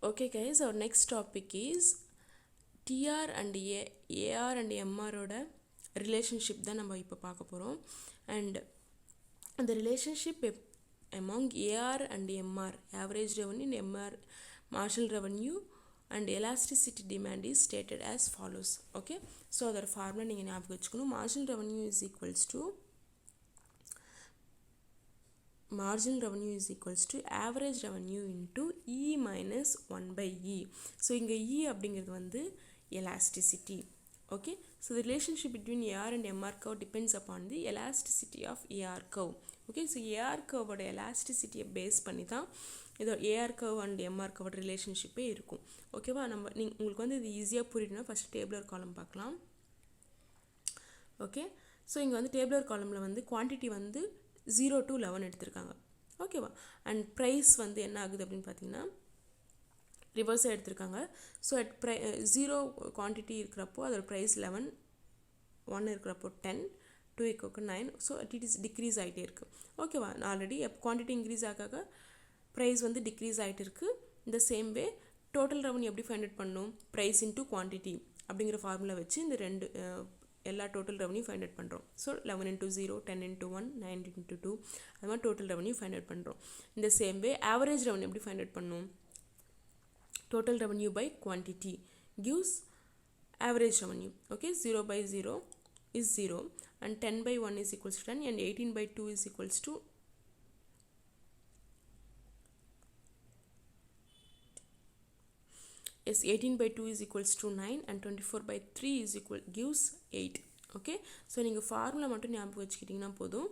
Okay guys, our next topic is TR and AR and MR ஓட relationship தான் நம்ம இப்போ பார்க்க போகிறோம். And the relationship among AR and MR, average revenue and MR, marginal revenue and elasticity demand is stated as follows. Okay, so அதோட formula நீங்கள் ஞாபகம் வச்சுக்கணும். marginal revenue is equals to average revenue into E minus 1 by E. So இங்கே E அப்படிங்கிறது வந்து elasticity. Okay, so the relationship between AR and MR curve depends upon the elasticity of AR curve. Okay, so AR curve ஓட elasticity base பண்ணி தான் இதோ AR curve and MR curve ரிலேஷன்ஷிப்பே இருக்கும். ஓகேவா, உங்களுக்கு வந்து இது ஈஸியாக புரியணும்னா ஃபஸ்ட் டேபிளர் காலம் பார்க்கலாம். ஓகே, ஸோ இங்கே வந்து டேபிளர் காலமில் வந்து குவான்டிட்டி வந்து 0 to 11 எடுத்திருக்காங்க. ஓகேவா, அண்ட் ப்ரைஸ் வந்து என்ன ஆகுது அப்படின்னு பார்த்தீங்கன்னா ரிவர்ஸாக எடுத்திருக்காங்க. ஸோ அட் 0 குவான்டிட்டி இருக்கிறப்போ அதோட ப்ரைஸ் 11, 1 இருக்கிறப்போ 10, 2 இருக்கிறப்போ 9. ஸோ இட் இஸ் டிக்ரீஸ் ஆகிட்டே இருக்குது. ஓகேவா, ஆல்ரெடி குவான்டிட்டி இன்க்ரீஸ் ஆக ப்ரைஸ் வந்து டிக்ரீஸ் ஆகிட்டு இருக்குது. இந்த சேம் வே டோட்டல் ரெவன்யூ எப்படி ஃபைண்ட் அவுட் பண்ணணும்? ப்ரைஸ் இன்டூ குவான்டிட்டி அப்படிங்கிற ஃபார்முலா வச்சு இந்த ரெண்டு எல்லா டோட்டல் ரெவன்யூ ஃபைண்ட் அவுட் பண்ணுறோம். ஸோ 11 into 0, 10 into 1, 9 into 2, அது மாதிரி டோட்டல் ரெவன்யூ ஃபைண்ட் அவுட் பண்ணுறோம். இந்த சேம் வே ஆவரேஜ் ரெவன்யூ எப்படி ஃபைண்ட் அவுட் பண்ணணும்? Total revenue by quantity gives average revenue. Okay, 0 by 0 is 0 and 10 by 1 is equals to 10 and 18 by 2 is equals to yes, 18 by 2 is equals to 9 and 24 by 3 is equal gives 8. Okay, so நீங்கள் formula மட்டும் ஞாபகம் வச்சுக்கிட்டிங்கன்னா போதும்.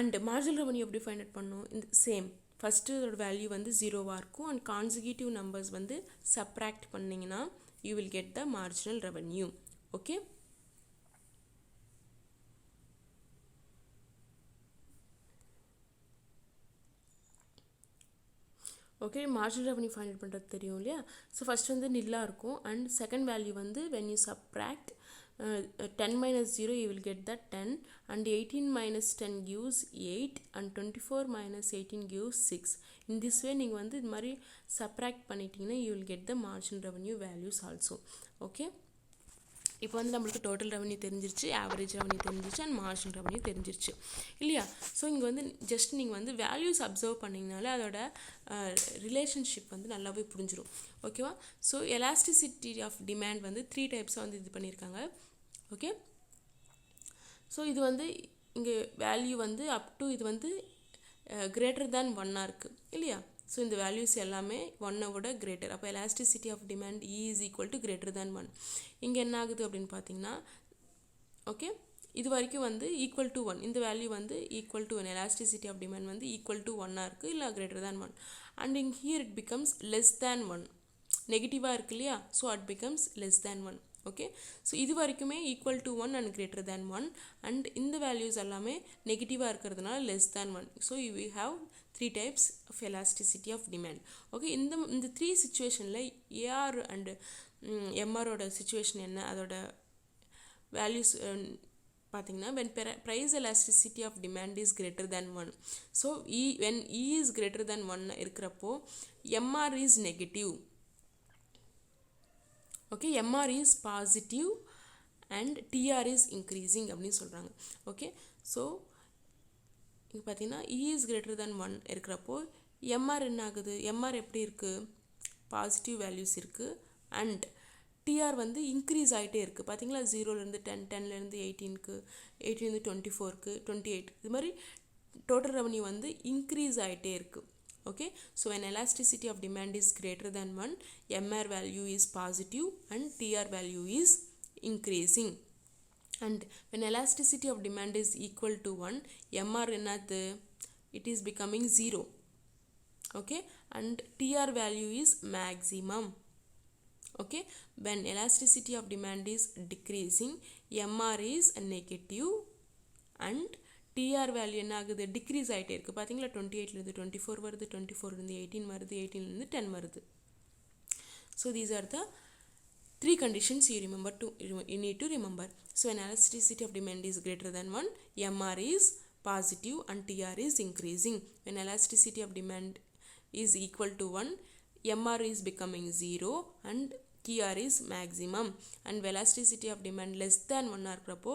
And marginal revenue எப்படி find out பண்ணணும்? இந்த same first அதோட value வந்து 0வாக இருக்கும் அண்ட் கான்சிக்யூட்டிவ் நம்பர்ஸ் வந்து சப்ராக்ட் பண்ணிங்கன்னா you will get the marginal revenue. Okay, okay, marginal revenue find out பண்ணுறது தெரியும் இல்லையா? ஸோ ஃபஸ்ட் வந்து நில்லாக இருக்கும் அண்ட் செகண்ட் வேல்யூ வந்து when you subtract 10 minus 0 you will get that 10 and 18 minus 10 gives 8 and 24 minus 18 gives 6. In this way நீங்கள் வந்து இது மாதிரி சப்ராக்ட் பண்ணிட்டீங்கன்னா you will get the marginal revenue values also. Okay, இப்போ வந்து நம்மளுக்கு டோட்டல் ரெவன்யூ தெரிஞ்சிருச்சு, ஆவரேஜ் ரெவன்யூ தெரிஞ்சிருச்சு அண்ட் மார்ஜினல் ரெவன்யூ தெரிஞ்சிருச்சு இல்லையா? ஸோ இங்கே வந்து ஜஸ்ட் நீங்கள் வந்து வேல்யூஸ் அப்சர்வ் பண்ணிங்கனாலே அதோட ரிலேஷன்ஷிப் வந்து நல்லாவே புரிஞ்சிடும். ஓகேவா, ஸோ எலாஸ்டிசிட்டி ஆஃப் டிமாண்ட் வந்து 3 டைப்ஸாக வந்து இது பண்ணியிருக்காங்க. ஓகே, ஸோ இது வந்து இங்கே வேல்யூ வந்து அப் டு இது வந்து கிரேட்டர் தேன் 1 இருக்குது இல்லையா? ஸோ இந்த வேல்யூஸ் எல்லாமே 1 விட கிரேட்டர். அப்போ elasticity of demand E is equal to greater than 1. இங்கே என்ன ஆகுது அப்படின்னு பார்த்தீங்கன்னா ஓகே, இது வரைக்கும் வந்து ஈக்குவல் டு 1, இந்த வேல்யூ வந்து equal to 1, elasticity of demand வந்து ஈக்குவல் டு 1 இருக்குது இல்லை கிரேட்டர் தேன் 1 அண்ட் இங்கே here it becomes less than 1, நெகட்டிவாக இருக்கு இல்லையா? So it becomes less than 1. Okay, so இது வரைக்குமே equal to 1 and greater than 1 and இந்த வேல்யூஸ் எல்லாமே நெகட்டிவாக இருக்கிறதுனால less than 1. So you we have 3 types of elasticity of demand. Okay, இந்த 3 சிச்சுவேஷனில் AR அண்ட் MRோட சிச்சுவேஷன் என்ன, அதோட வேல்யூஸ் பார்த்தீங்கன்னா when price elasticity of demand is greater than 1. So when E is greater than 1 இருக்கிறப்போ MR is negative. Okay, MR is positive and TR is increasing அப்படின்னு சொல்கிறாங்க. Okay, so இங்கே பார்த்தீங்கன்னா E is greater than 1 இருக்கிறப்போ MR என்ன ஆகுது? MR எப்படி இருக்குது? பாசிட்டிவ் வேல்யூஸ் இருக்குது அண்ட் TR வந்து இன்க்ரீஸ் ஆகிட்டே இருக்குது. பார்த்தீங்களா, 0லேருந்து 10, 10லேருந்து 18க்கு, 18லேருந்து 24க்கு, 28, இது மாதிரி டோட்டல் ரெவன்யூ வந்து இன்க்ரீஸ் ஆகிட்டே இருக்குது. Okay, so when elasticity of demand is greater than 1, MR value is positive and TR value is increasing. And when elasticity of demand is equal to 1, MR என்னது? It is becoming 0. Okay, and TR value is maximum. Okay, when elasticity of demand is decreasing, MR is negative and TR value என்ன ஆகுது? Degrees ஆகிட்டே இருக்குது. பார்த்தீங்களா, 28லேருந்து 24 வருது, 24லேருந்து 18 வருது, 18லேருந்து 10 வருது. So these are the 3 conditions you need to remember. So when elasticity of demand is greater than 1, MR is positive and TR is increasing. When elasticity of demand is equal to 1, MR is becoming 0 and TR is maximum, and elasticity of demand less than 1 இருக்கிறப்போ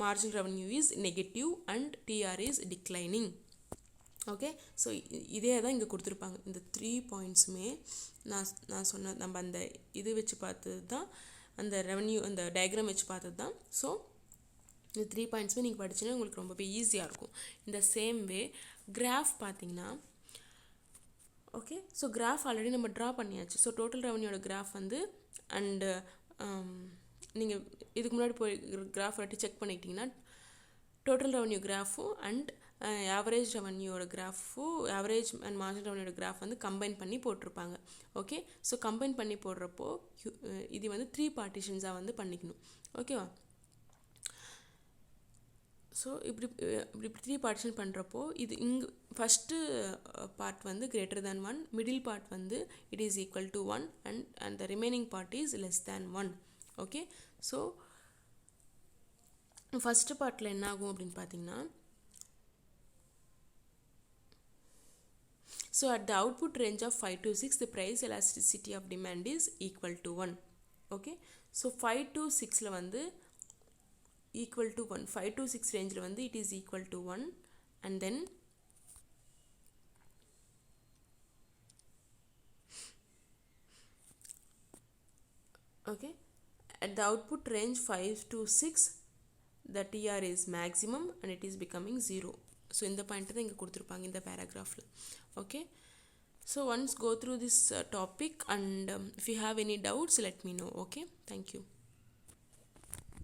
marginal revenue is negative and TR is declining. Okay, so இதே தான் இங்கே கொடுத்துருப்பாங்க. இந்த 3 பாயிண்ட்ஸுமே நான் சொன்ன நம்ம அந்த இது வச்சு பார்த்தது தான், அந்த ரெவன்யூ அந்த டயக்ராம் வச்சு பார்த்தது தான். ஸோ இந்த 3 பாயிண்ட்ஸுமே நீங்கள் படிச்சுன்னா உங்களுக்கு ரொம்பவே ஈஸியாக இருக்கும். இந்த சேம் வே கிராஃப் பார்த்தீங்கன்னா, ஓகே, ஸோ கிராஃப் ஆல்ரெடி நம்ம ட்ரா பண்ணியாச்சு. ஸோ டோட்டல் ரெவன்யூட கிராஃப் வந்து அண்டு நீங்கள் இதுக்கு முன்னாடி போய் கிராஃப் ஆல்ரெடி செக் பண்ணிக்கிட்டிங்கன்னா டோட்டல் ரெவன்யூ கிராஃபும் அண்ட் ஆவரேஜ் ரெவன்யூட கிராஃபும் ஆவரேஜ் அண்ட் மார்ஜினல் ரெவன்யூட கிராஃப் வந்து கம்பைன் பண்ணி போட்டிருப்பாங்க. ஓகே, ஸோ கம்பைன் பண்ணி போடுறப்போ இது வந்து 3 பார்ட்டிஷன்ஸாக வந்து பண்ணிக்கணும். ஓகேவா? ஸோ இப்படி 3 பார்ட்டிஷன் பண்ணுறப்போ இது இங்கே ஃபஸ்ட்டு பார்ட் வந்து கிரேட்டர் தேன் 1, மிடில் பார்ட் வந்து it is equal to 1 and the remaining part is less than 1. Okay, so first பார்ட்டில் என்ன ஆகும் அப்படின்னு பார்த்தீங்கன்னா, so at the output range of 5 to 6 the price elasticity of demand is equal to 1. Okay, so 5 to 6 வந்து equal to 1, 5 to 6 range வந்து it is equal to 1, and then okay, at the output range 5 to 6 the TR is maximum and it is becoming 0. so இந்த point தான் இங்க கொடுத்திருப்பாங்க இந்த paragraphல. okay, so once go through this topic and if you have any doubts let me know. okay, thank you.